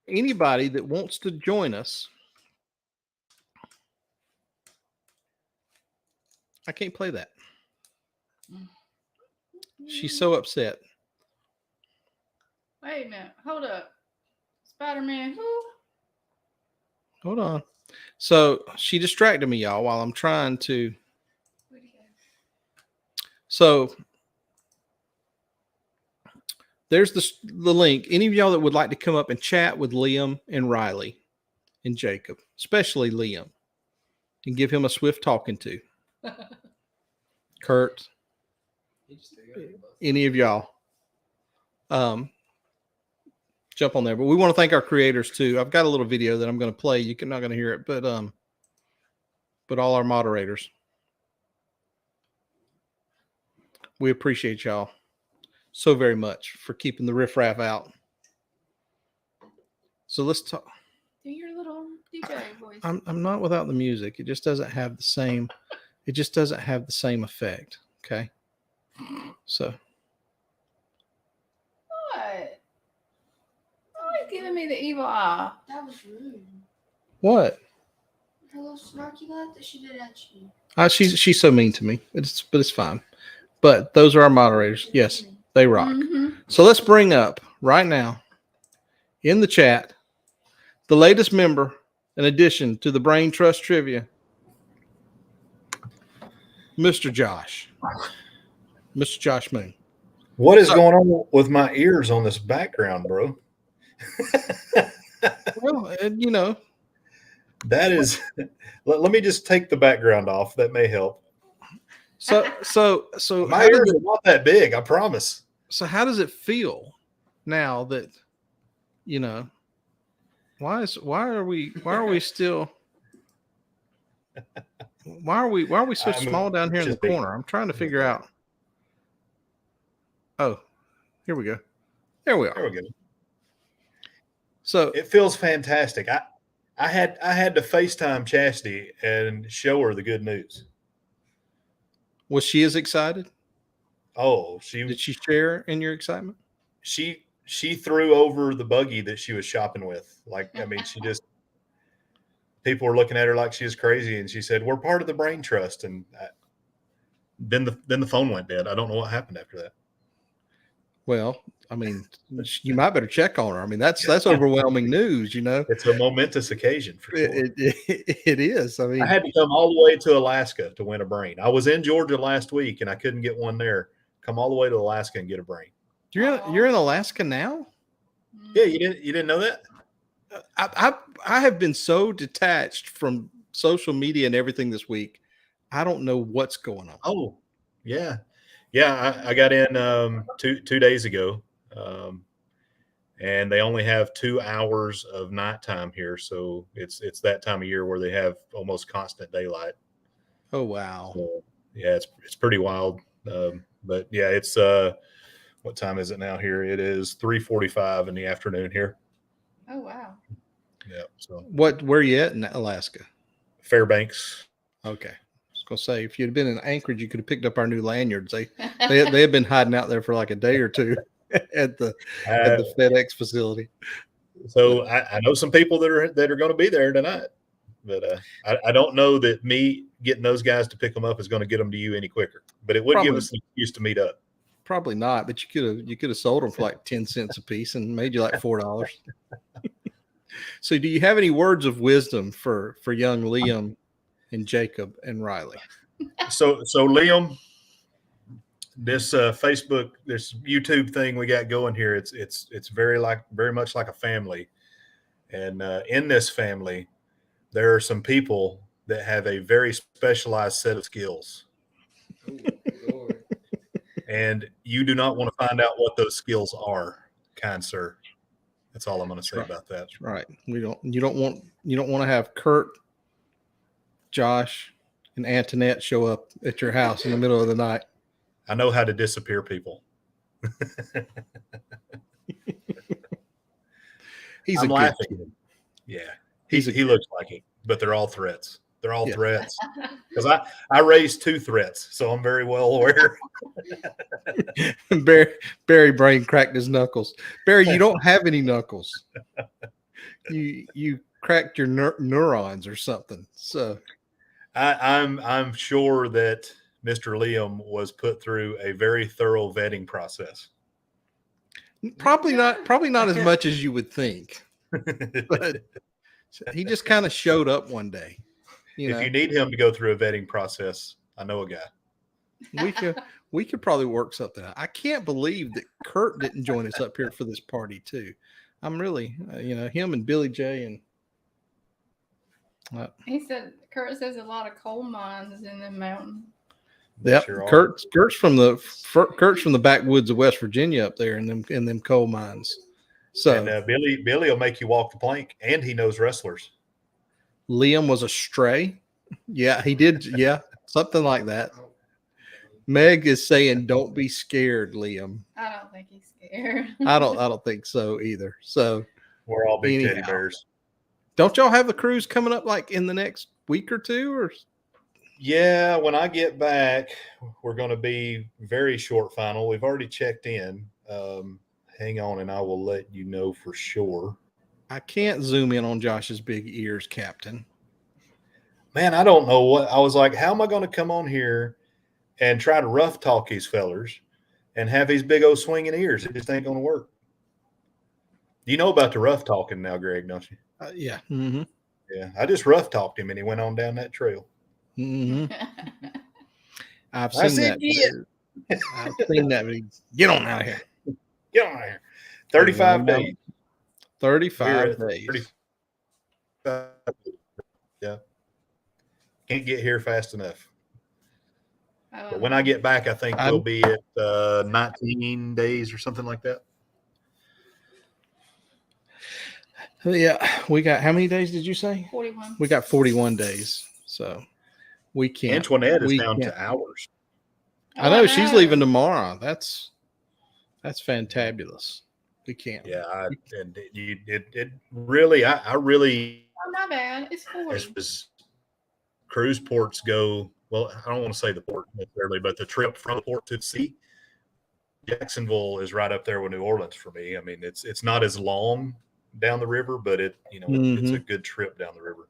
Anybody that wants to join us. I can't play that. She's so upset. Wait a minute. Hold up. Spider-Man who? Hold on. So she distracted me, y'all, while I'm trying to. Where'd he go? So there's the link. Any of y'all that would like to come up and chat with Liam and Riley and Jacob, especially Liam, and give him a swift talking to. Kurt, any of y'all, jump on there. But we want to thank our creators too. I've got a little video that I'm going to play. You're not going to hear it, but all our moderators. We appreciate y'all so very much for keeping the riffraff out. So let's talk. Do your little DJ voice. I'm not without the music. It just doesn't have the same. It just doesn't have the same effect. Okay. So. What? Always giving me the evil eye. That was rude. What? Her little snarky laugh that she did at you. She's so mean to me. But it's fine. But those are our moderators. Yes, they rock. Mm-hmm. So let's bring up right now in the chat the latest member, in addition to the Brain Trust Trivia, Mr. Josh. Mr. Josh Moon. What is going on with my ears on this background, bro? Well, you know. That is, let me just take the background off. That may help. So my ears are not that big, I promise. So how does it feel now that, you know, why are we still why are we so small down here in the corner? I'm trying to figure out. Oh, here we go. There we are. There we go. So it feels fantastic. I had to FaceTime Chastity and show her the good news. Was she as excited? Oh, did she share in your excitement? She threw over the buggy that she was shopping with. Like, I mean, people were looking at her like she was crazy, and she said, "We're part of the Brain Trust." And then the phone went dead. I don't know what happened after that. Well, I mean, you might better check on her. I mean, that's overwhelming news, you know. It's a momentous occasion for sure. It is. I mean, I had to come all the way to Alaska to win a brain. I was in Georgia last week and I couldn't get one there. Come all the way to Alaska and get a brain. You're in Alaska now? Yeah, you didn't know that? I have been so detached from social media and everything this week. I don't know what's going on. Oh, yeah. Yeah, I got in 2 days ago, and they only have 2 hours of nighttime here, so it's that time of year where they have almost constant daylight. Oh wow! So, yeah, it's pretty wild. But yeah, it's what time is it now here? It is 3:45 in the afternoon here. Oh wow! Yeah. So where are you at in Alaska? Fairbanks. Okay. Gonna say if you'd been in Anchorage, you could have picked up our new lanyards. They have been hiding out there for like a day or two at the FedEx facility. So I know some people that are going to be there tonight, but I don't know that me getting those guys to pick them up is going to get them to you any quicker. But it would give us an excuse to meet up. Probably not, but you could have sold them for like 10 cents a piece and made you like $4. So, do you have any words of wisdom for young Liam and Jacob and Riley? So Liam, this Facebook, this YouTube thing we got going here, it's very much like a family. And in this family, there are some people that have a very specialized set of skills. Oh, Lord. And you do not want to find out what those skills are. kind sir. That's all I'm going to say right. about that. That's right. You don't want to have Kurt, Josh, and Antoinette show up at your house in the middle of the night. I know how to disappear people. He's I'm a laughing. good kid. Yeah, He's a he looks like it, but they're all threats. They're all Yeah. threats. Because I raised 2 threats, so I'm very well aware. Barry Brain cracked his knuckles. Barry, you don't have any knuckles. You cracked your neurons or something. So I'm sure that Mr. Liam was put through a very thorough vetting process. probably not as much as you would think. But he just kind of showed up one day. If you need him to go through a vetting process, I know a guy. We could probably work something out. I can't believe that Kurt didn't join us up here for this party too. I'm really, him and Billy J and He said Kurt says a lot of coal mines in the mountain. yeah, Sure are. Kurt's from the backwoods of West Virginia up there in them coal mines. So And Billy will make you walk the plank, and he knows wrestlers. Liam was a stray. Yeah, he did. Yeah, something like that. Meg is saying, "Don't be scared, Liam." I don't think he's scared. I don't think so either. So We're all big teddy Anyhow. bears. don't y'all have the cruise coming up like in the next week or two? Or Yeah, when I get back, we're going to be very short final. We've already checked in. Hang on, and I will let you know for sure. I can't zoom in on Josh's big ears, Captain. Man, I don't know what I was like. How am I going to come on here and try to rough talk these fellers and have these big old swinging ears? It just ain't going to work. You know about the rough talking now, Greg, don't you? Yeah. Mm-hmm. Yeah, I just rough talked him, and he went on down that trail. Mm-hmm. I've I seen said, that. "Yeah." I've seen that. Get on out of here. Get on here. 35 days. 35 We're at days. 35. Yeah. Can't get here fast enough. But when I get back, I think we'll be at 19 days or something like that. Yeah, we got how many days did you say? 41. We got 41 days. So we can't. Antoinette is we down can't. to hours. I know she's leaving tomorrow. That's fantabulous. We can't. Yeah, it really, I really, Oh, my bad. It's 40. as cruise ports go, well, I don't want to say the port necessarily, but the trip from the port to the sea, Jacksonville is right up there with New Orleans for me. I mean, it's not as long down the river, but it's a good trip down the river.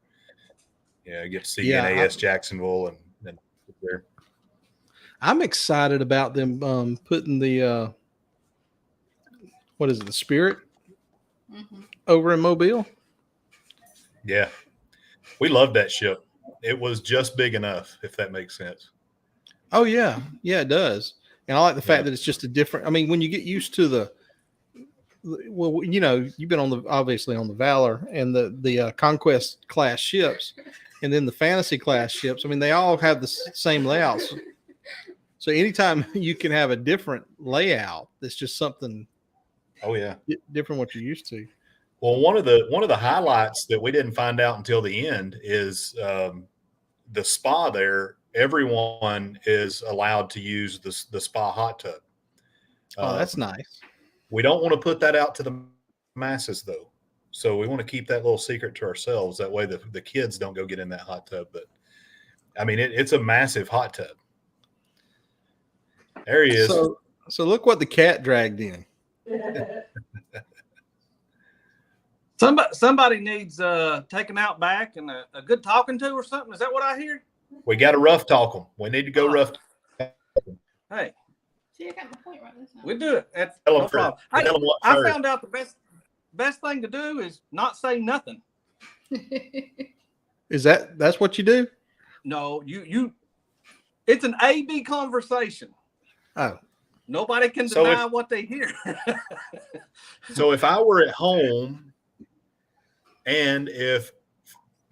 Yeah, you get to see NAS Jacksonville and there. I'm excited about them putting the what is it, the Spirit over in Mobile. Yeah, we loved that ship. It was just big enough, if that makes sense. Oh yeah, it does. And I like the fact that it's just a different. I mean, when you get used to you've been obviously on the Valor and the Conquest class ships, and then the Fantasy class ships. I mean, they all have the same layouts. So anytime you can have a different layout, that's just something. Oh yeah, different what you're used to. Well, one of the highlights that we didn't find out until the end is the spa there. Everyone is allowed to use the spa hot tub. Oh, that's nice. We don't want to put that out to the masses, though. So we want to keep that little secret to ourselves. That way the kids don't go get in that hot tub. But, I mean, it's a massive hot tub. There he is. So look what the cat dragged in. Somebody needs taken out back and a good talking to or something. Is that what I hear? We got to rough talk them. We need to go rough. Hey. See, I got my point right this time. We do it. That's Tell no them problem. tell them what I first. found out the best thing to do is not say nothing. Is that's what you do? No, you. It's an A/B conversation. Oh. Nobody can deny what they hear. So if I were at home and if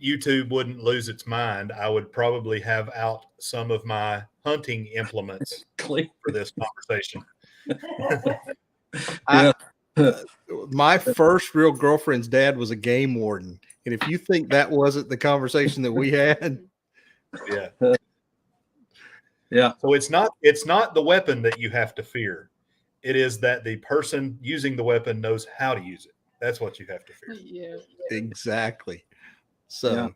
YouTube wouldn't lose its mind, I would probably have out some of my hunting implements for this conversation. my first real girlfriend's dad was a game warden, and if you think that wasn't the conversation that we had, Yeah. Yeah. So it's not the weapon that you have to fear. It is that the person using the weapon knows how to use it. That's what you have to fear. Yeah. exactly. So,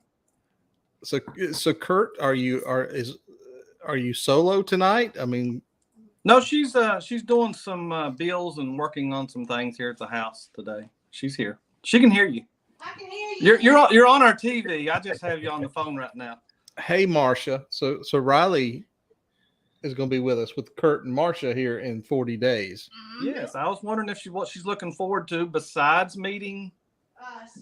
so Kurt, are you solo tonight? I mean, No, she's doing some bills and working on some things here at the house today. She's here. She can hear you. I can hear you. You're on our TV. I just have you on the phone right now. hey, Marcia. So Riley is going to be with us with Kurt and Marcia here in 40 days. Yes, I was wondering if what she's looking forward to besides meeting Us.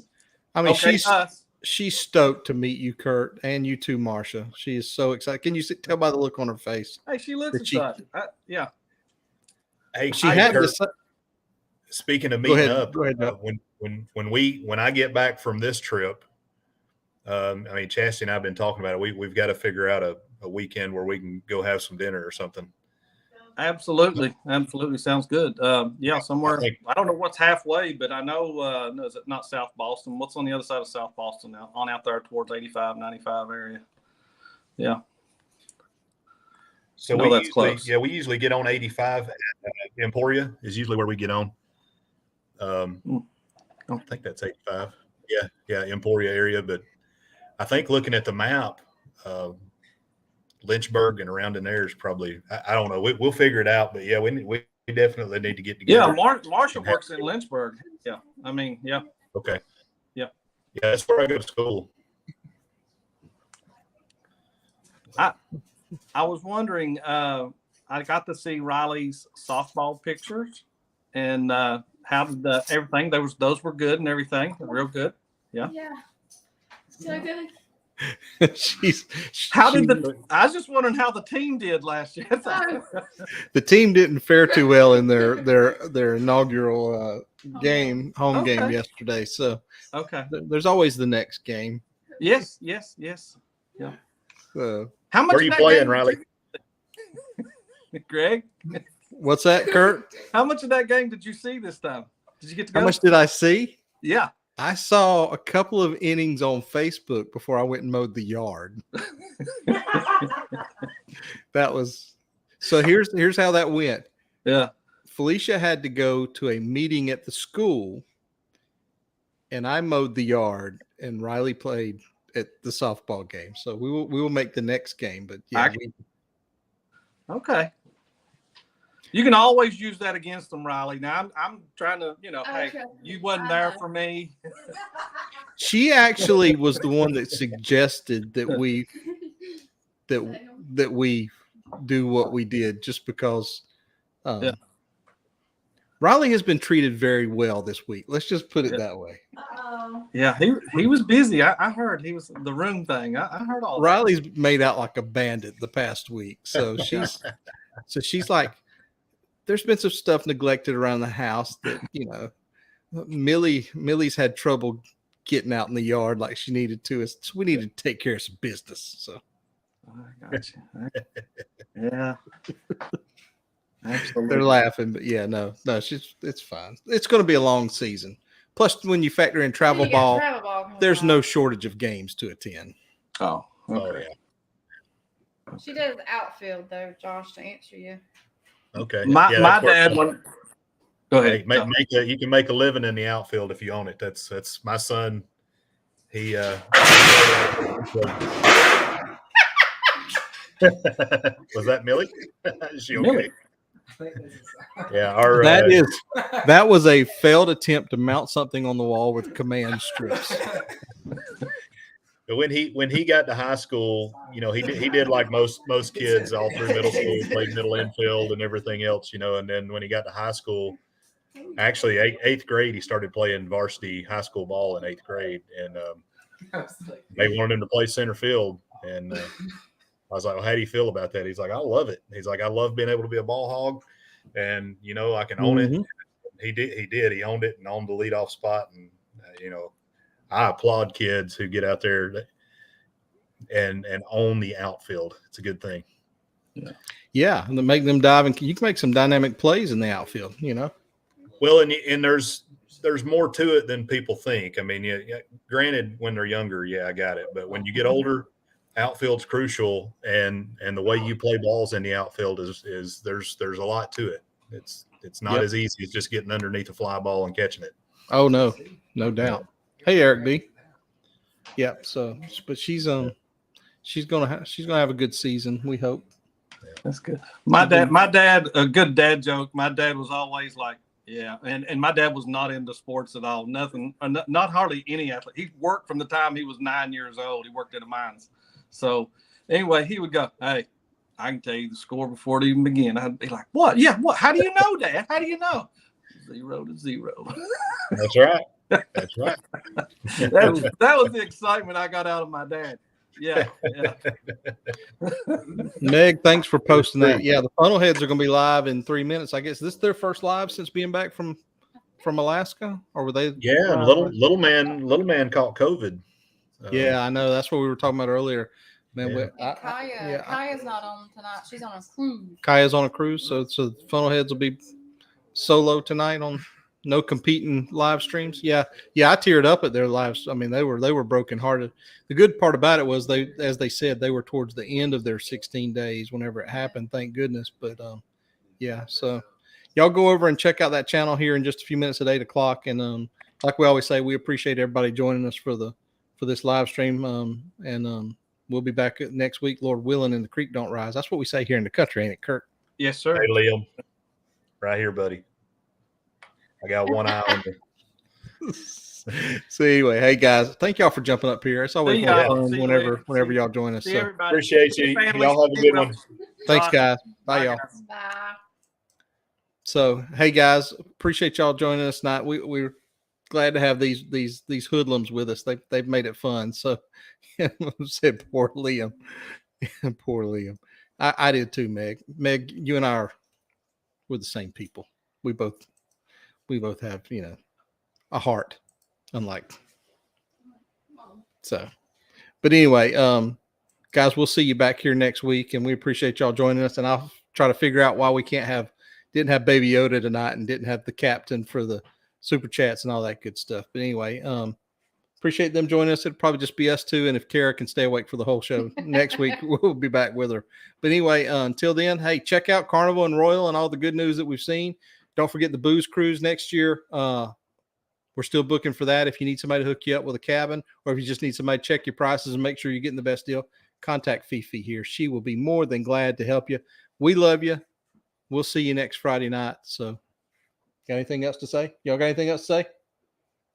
I mean, okay, us. she's stoked to meet you, Kurt, and you too, Marcia. She is so excited. Can you tell by the look on her face? Hey, she looks That she- excited. Yeah. Hey, She had Kurt, to. speaking of Go meeting ahead, up, go ahead, Doug. when I get back from this trip, I mean, Chastity and I have been talking about it. We've got to figure out a weekend where we can go have some dinner or something. Absolutely. Sounds good. Yeah, somewhere. I don't know what's halfway, but I know, no, is it not South Boston? What's on the other side of South Boston now? On out there towards 85, 95 area. Yeah. So No, that's close. we usually get on 85 at Emporia is usually where we get on. I think that's 85. Yeah, Emporia area. But I think looking at the map, Lynchburg and around in there is probably, I don't know. We'll figure it out. But yeah, we definitely need to get together. Yeah, Marshall works in Lynchburg. Yeah, I mean, yeah. Okay. Yeah. Yeah, that's where I go to school. I was wondering, I got to see Riley's softball pictures, and how did everything? Those were good and everything, real good. Yeah. Yeah. So good. I was just wondering how the team did last year. The team didn't fare too well in their inaugural game, home game yesterday. So Okay. there's always the next game. Yes. Yeah. How much Where are you playing, Riley? Greg? What's that, Kurt? How much of that game did you see this time? Did you get to go? How much did I see? Yeah. I saw a couple of innings on Facebook before I went and mowed the yard. That was so. Here's how that went. Yeah. Felicia had to go to a meeting at the school, and I mowed the yard, and Riley played at the softball game. So we will make the next game. But yeah, Okay. You can always use that against them, Riley. Now I'm trying to, hey, you wasn't there for me. she actually was the one that suggested that we do what we did, just because Riley has been treated very well this week. Let's just put it that way. Yeah, he was busy. I heard he was the room thing. I heard all Riley's made out like a bandit the past week. So she's like, there's been some stuff neglected around the house that, Millie's had trouble getting out in the yard like she needed to. So we need to take care of some business. So I got you. Yeah. Absolutely. They're laughing, but no, it's fine. It's going to be a long season. Plus, when you factor in travel ball, there's no shortage of games to attend. Oh, okay. Oh, yeah. She does outfield though, Josh, to answer you. Okay. My dad went. Go ahead. Hey, you can make a living in the outfield if you own it. That's my son. He was that Millie? Is she okay? Millie. Yeah, that was a failed attempt to mount something on the wall with command strips. But when he got to high school, he did like most kids all through middle school, played middle infield and everything else, and then when he got to high school, actually eighth grade, he started playing varsity high school ball in eighth grade, and they wanted him to play center field, and I was like, well, how do you feel about that? He's like, I love it. He's like, I love being able to be a ball hog, and I can own it. He did. He owned it and owned the leadoff spot, and I applaud kids who get out there and own the outfield. It's a good thing. Yeah, and to make them dive, and you can make some dynamic plays in the outfield. Well, and there's more to it than people think. I mean, yeah, granted, when they're younger, yeah, I got it. But when you get older, outfield's crucial, and the way you play balls in the outfield is there's a lot to it. It's not as easy as just getting underneath a fly ball and catching it. Oh no doubt. Hey, Eric B. Yep. So, but she's gonna have a good season. We hope. That's good. My dad, a good dad joke. My dad was always like, yeah, and my dad was not into sports at all. Nothing, not hardly any athlete. He worked from the time he was 9 years old. He worked in the mines. So anyway, he would go, "Hey, I can tell you the score before it even began." I'd be like, "What? Yeah, what? How do you know, Dad? How do you know?" 0-0. That's right. That's right. that was the excitement I got out of my dad. Yeah. Meg, thanks for posting that. Yeah, the funnel heads are going to be live in 3 minutes. I guess this is their first live since being back from Alaska, or were they? Yeah, little man caught COVID. Yeah, I know. That's what we were talking about earlier. Man, and Kaya's not on tonight. She's on a cruise. Kaya's on a cruise, so the funnel heads will be solo tonight on no competing live streams. Yeah, I teared up at their lives. I mean, they were brokenhearted. The good part about it was as they said, they were towards the end of their 16 days whenever it happened. Thank goodness. But yeah, so y'all go over and check out that channel here in just a few minutes at 8 o'clock. And like we always say, we appreciate everybody joining us for this live stream. And we'll be back next week, Lord willing, and the creek don't rise. That's what we say here in the country, ain't it, Kirk? Yes, sir. Hey, Liam, right here, buddy. I got one eye on you. So anyway, hey guys, thank y'all for jumping up here. It's always fun whenever y'all join us. So. Appreciate you. Y'all have a good one. Thanks, guys. Bye, y'all. Bye. So hey guys, appreciate y'all joining us tonight. We're glad to have these hoodlums with us. They've made it fun. So said poor Liam. Poor Liam. I did too, Meg. Meg, you and I we're the same people. We both have, a heart, unlike. So, but anyway, guys, we'll see you back here next week, and we appreciate y'all joining us. And I'll try to figure out why we didn't have Baby Yoda tonight and didn't have the captain for the super chats and all that good stuff. But anyway, appreciate them joining us. It'll probably just be us two, and if Kara can stay awake for the whole show next week, we'll be back with her. But anyway, until then, hey, check out Carnival and Royal and all the good news that we've seen. Don't forget the booze cruise next year. We're still booking for that. If you need somebody to hook you up with a cabin, or if you just need somebody to check your prices and make sure you're getting the best deal, contact Fifi here. She will be more than glad to help you. We love you. We'll see you next Friday night. So, got anything else to say? Y'all got anything else to say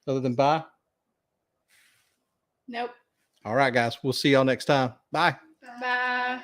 other than bye? Nope. All right, guys. We'll see y'all next time. Bye. Bye.